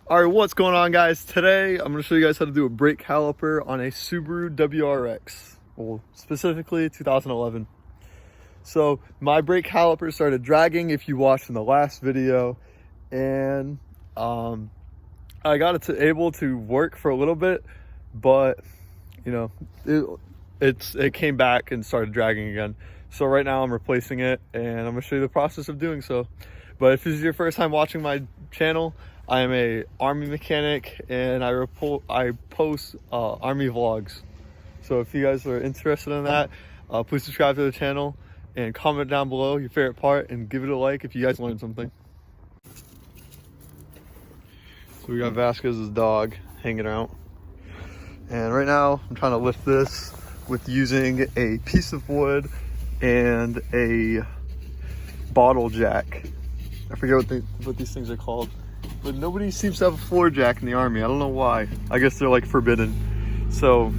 All right, what's going on, guys? Today I'm going to show you guys how to do a brake caliper on a Subaru WRX, well, specifically 2011. So my brake caliper started dragging, if you watched in the last video, and I got it able to work for a little bit, but you know, it came back and started dragging again. So right now I'm replacing it, and I'm going to show you the process of doing so. But if this is your first time watching my channel, I am a Army mechanic, and I post Army vlogs. So if you guys are interested in that, please subscribe to the channel and comment down below your favorite part and give it a like if you guys learned something. So we got Vasquez's dog hanging out. And right now I'm trying to lift this with using a piece of wood and a bottle jack. I forget what these things are called. But nobody seems to have a floor jack in the Army. I don't know why. I guess they're like forbidden. So,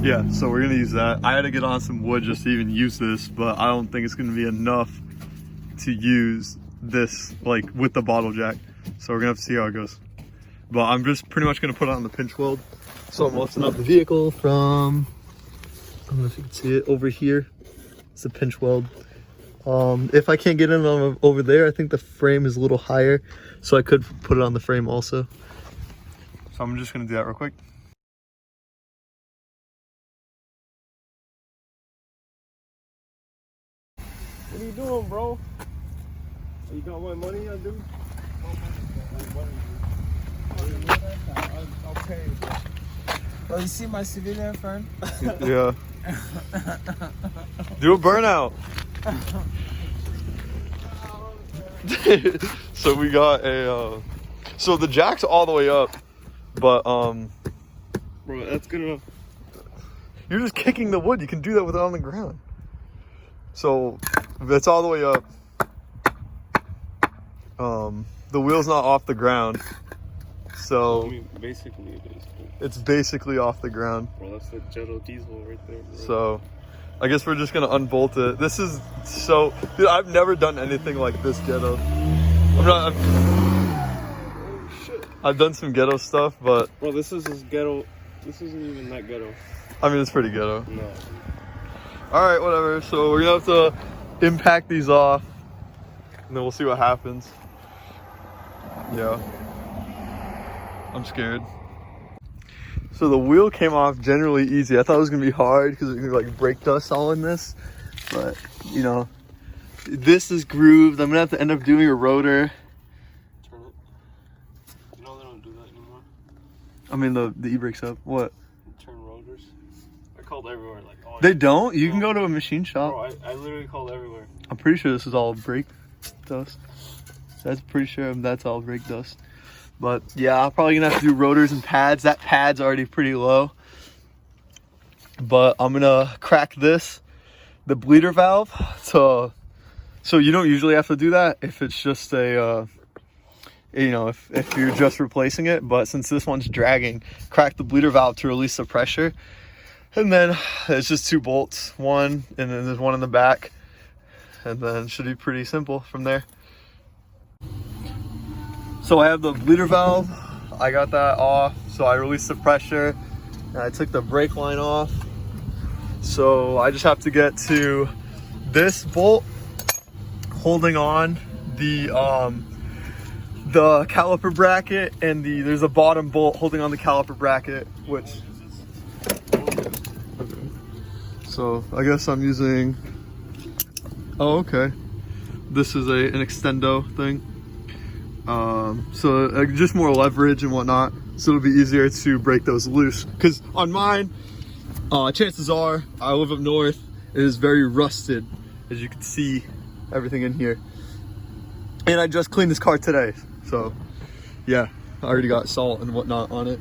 yeah, so we're gonna use that. I had to get on some wood just to even use this, but I don't think it's gonna be enough to use this like with the bottle jack. So we're gonna have to see how it goes. But I'm just pretty much gonna put it on the pinch weld. So I'm lifting up the vehicle from, I don't know if you can see it, over here. It's a pinch weld. If I can't get in over there, I think the frame is a little higher, so I could put it on the frame also. So I'm just gonna do that real quick. What are you doing, bro? You got my money, dude? I'll pay you. Well, you see my civilian friend? Yeah. Do a burnout. So we got a so the jack's all the way up, but Bro, that's good enough. You're just kicking the wood. You can do that with it on the ground. So that's all the way up. The wheel's not off the ground, so I mean, basically it is. it's basically off the ground. Bro, that's the Jetta diesel right there, bro. So I guess we're just gonna unbolt it. This is so, dude, I've never done anything like this ghetto. I've done some ghetto stuff, but bro, this is as ghetto. This isn't even that ghetto. I mean, it's pretty ghetto. No. All right, whatever. So we're gonna have to impact these off, and then we'll see what happens. Yeah, I'm scared. So the wheel came off generally easy. I thought it was gonna be hard because there's gonna be like brake dust all in this, but you know, this is grooved. I'm gonna have to end up doing a rotor. Turn it. You know they don't do that anymore. I mean the e-brake's up. What? Turn rotors. I called everywhere like. Oh, They don't? You can go to a machine shop. Bro, I literally called everywhere. I'm pretty sure this is all brake dust. That's pretty sure that's all brake dust. But yeah, I'm probably gonna have to do rotors and pads. That pad's already pretty low. But I'm gonna crack the bleeder valve. So you don't usually have to do that if it's just a, you know, if you're just replacing it. But since this one's dragging, crack the bleeder valve to release the pressure. And then it's just 2 bolts, one, and then there's one in the back. And then it should be pretty simple from there. So I have the bleeder valve, I got that off, so I released the pressure, and I took the brake line off. So I just have to get to this bolt holding on the caliper bracket, and there's a bottom bolt holding on the caliper bracket, which, so I guess I'm using, oh okay, this is an extendo thing. So just more leverage and whatnot, so it'll be easier to break those loose. Because on mine, chances are, I live up north, it is very rusted, as you can see everything in here. And I just cleaned this car today, so yeah, I already got salt and whatnot on it.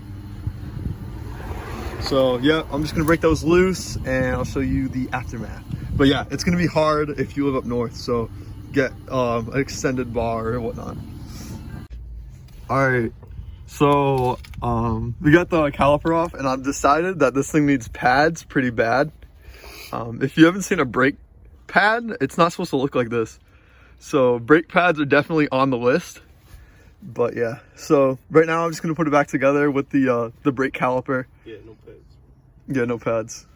So yeah, I'm just gonna break those loose and I'll show you the aftermath. But yeah, it's gonna be hard if you live up north, so get an extended bar or whatnot. All right, so we got the caliper off, and I've decided that this thing needs pads pretty bad. If you haven't seen a brake pad, it's not supposed to look like this. So brake pads are definitely on the list. But yeah, so right now I'm just gonna put it back together with the brake caliper. Yeah, no pads. Yeah, no pads.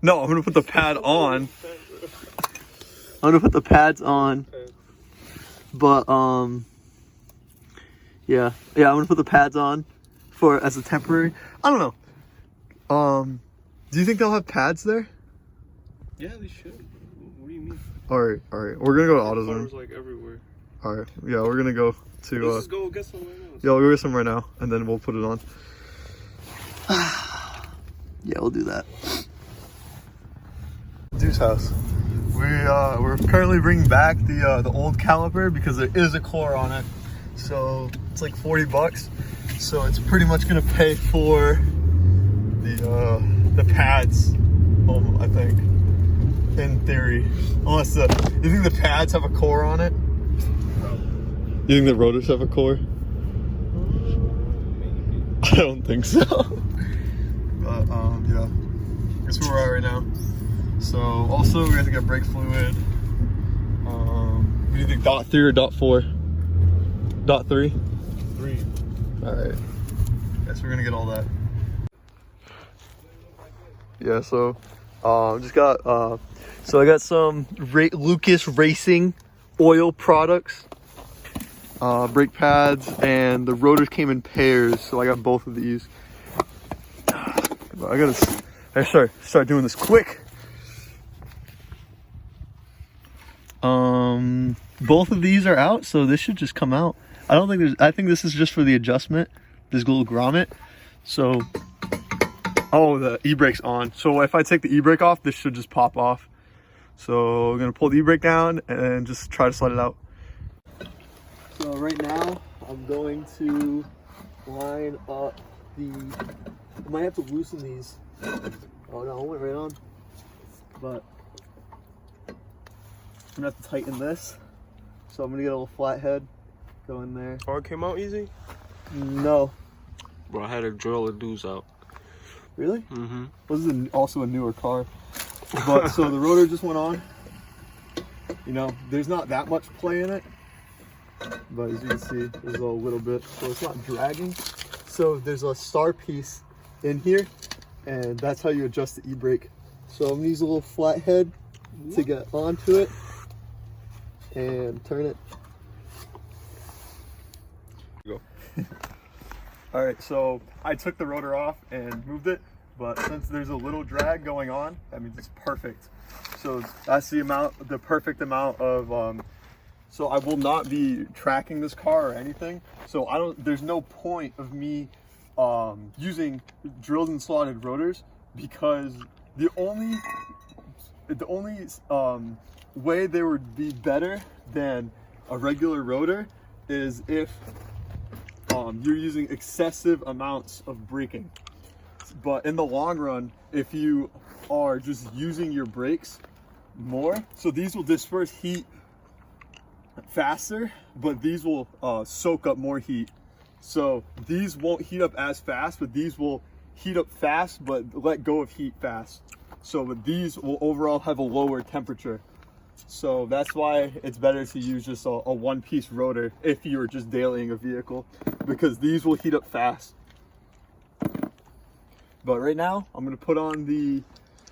No, I'm gonna put the pad on. I'm gonna put the pads on. But yeah, I'm gonna put the pads on for as a temporary. I don't know. Do you think they'll have pads there? Yeah, they should. What do you mean? All right. We're gonna go to AutoZone. Cars like everywhere. All right. Yeah, we're gonna go to. Let's just go get some right now. Yeah, we'll go get some right now, and then we'll put it on. Yeah, we'll do that. Dude's house. We're currently bringing back the old caliper because there is a core on it, so it's like $40. So it's pretty much gonna pay for the pads. I think, in theory, unless you think the pads have a core on it. You think the rotors have a core? I don't think so. But yeah, that's where we're at right now. So also we have to get brake fluid. What do you think, .3 or .4? .3? 3. All right. Guess we're gonna get all that. Yeah. So just got so I got some Lucas Racing oil products. Brake pads, and the rotors came in pairs, so I got both of these. I gotta start doing this quick. Both of these are out, so this should just come out. I think this is just for the adjustment, this little grommet. So, oh, the e-brake's on. So if I take the e-brake off, this should just pop off. So I'm gonna pull the e-brake down and just try to slide it out. So right now, I'm going to line up I might have to loosen these. Oh no, it went right on. But I'm gonna have to tighten this. So I'm gonna get a little flathead, go in there. Car came out easy? No. Bro, I had to drill the dudes out. Really? Mm-hmm. This is also a newer car. But so the rotor just went on. You know, there's not that much play in it. But as you can see, there's a little bit, so it's not dragging. So there's a star piece in here, and that's how you adjust the e-brake. So I'm gonna use a little flathead to get onto it and turn it. Go. All right, so I took the rotor off and moved it, but since there's a little drag going on, that means it's perfect. So that's the perfect amount of. So I will not be tracking this car or anything. So there's no point of me using drilled and slotted rotors, because the only way they would be better than a regular rotor is if you're using excessive amounts of braking. But in the long run, if you are just using your brakes more, so these will disperse heat faster, but these will soak up more heat. So these won't heat up as fast, but these will heat up fast but let go of heat fast. So but these will overall have a lower temperature. So that's why it's better to use just a one-piece rotor if you're just dailying a vehicle, because these will heat up fast. But right now I'm going to put on the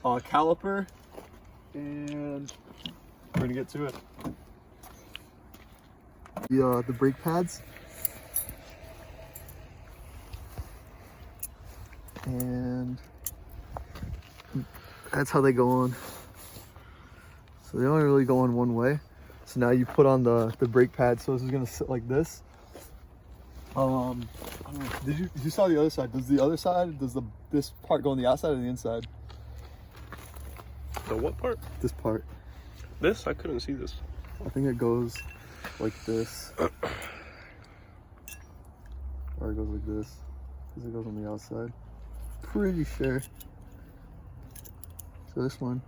caliper and we're going to get to it. The brake pads, and that's how they go on. So they only really go on one way. So now you put on the brake pad, so this is gonna sit like this. I don't know, did you saw the other side? Does this part go on the outside or the inside? The what part? This part. This? I couldn't see this. I think it goes like this, or it goes like this, because it goes on the outside. Pretty sure. So this one.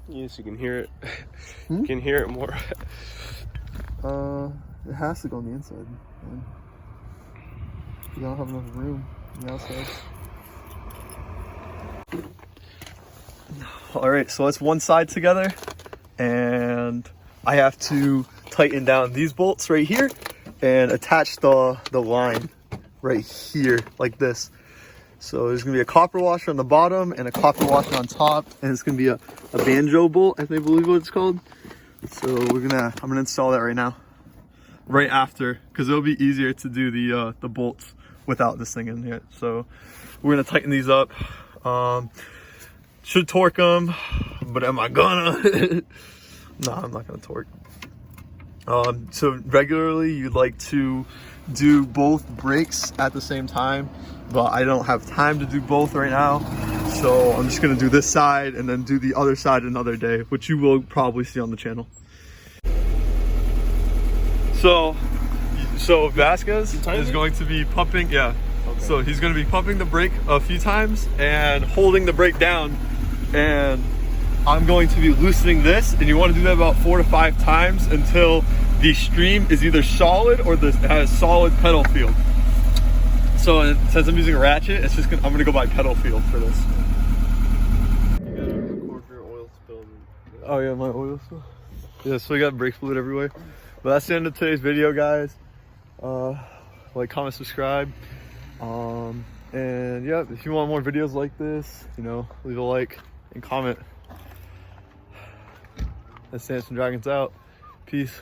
Yes, you can hear it. You can hear it more. It has to go on the inside. Man. You don't have enough room on the outside. All right, so that's one side together, and I have to tighten down these bolts right here and attach the line right here like this. So there's gonna be a copper washer on the bottom and a copper washer on top, and it's gonna be a banjo bolt, I believe what it's called. So I'm gonna install that right now, right after, because it'll be easier to do the bolts without this thing in here. So we're gonna tighten these up. Should torque them, but am I gonna? No, I'm not gonna torque. So regularly you'd like to do both brakes at the same time, but I don't have time to do both right now. So I'm just gonna do this side and then do the other side another day, which you will probably see on the channel. So Vasquez is going to be pumping, yeah. Okay. So he's gonna be pumping the brake a few times and holding the brake down, and I'm going to be loosening this, and you want to do that about 4 to 5 times until the stream is either solid or this has solid pedal feel. So since I'm using a ratchet, I'm gonna go by pedal feel for this. You gotta record your oil spill. Oh yeah, my oil spill. Yeah, so we got brake fluid everywhere. But that's the end of today's video, guys. Like, comment, subscribe. And yeah, if you want more videos like this, you know, leave a like and comment. That's Dancing Dragons out. Peace.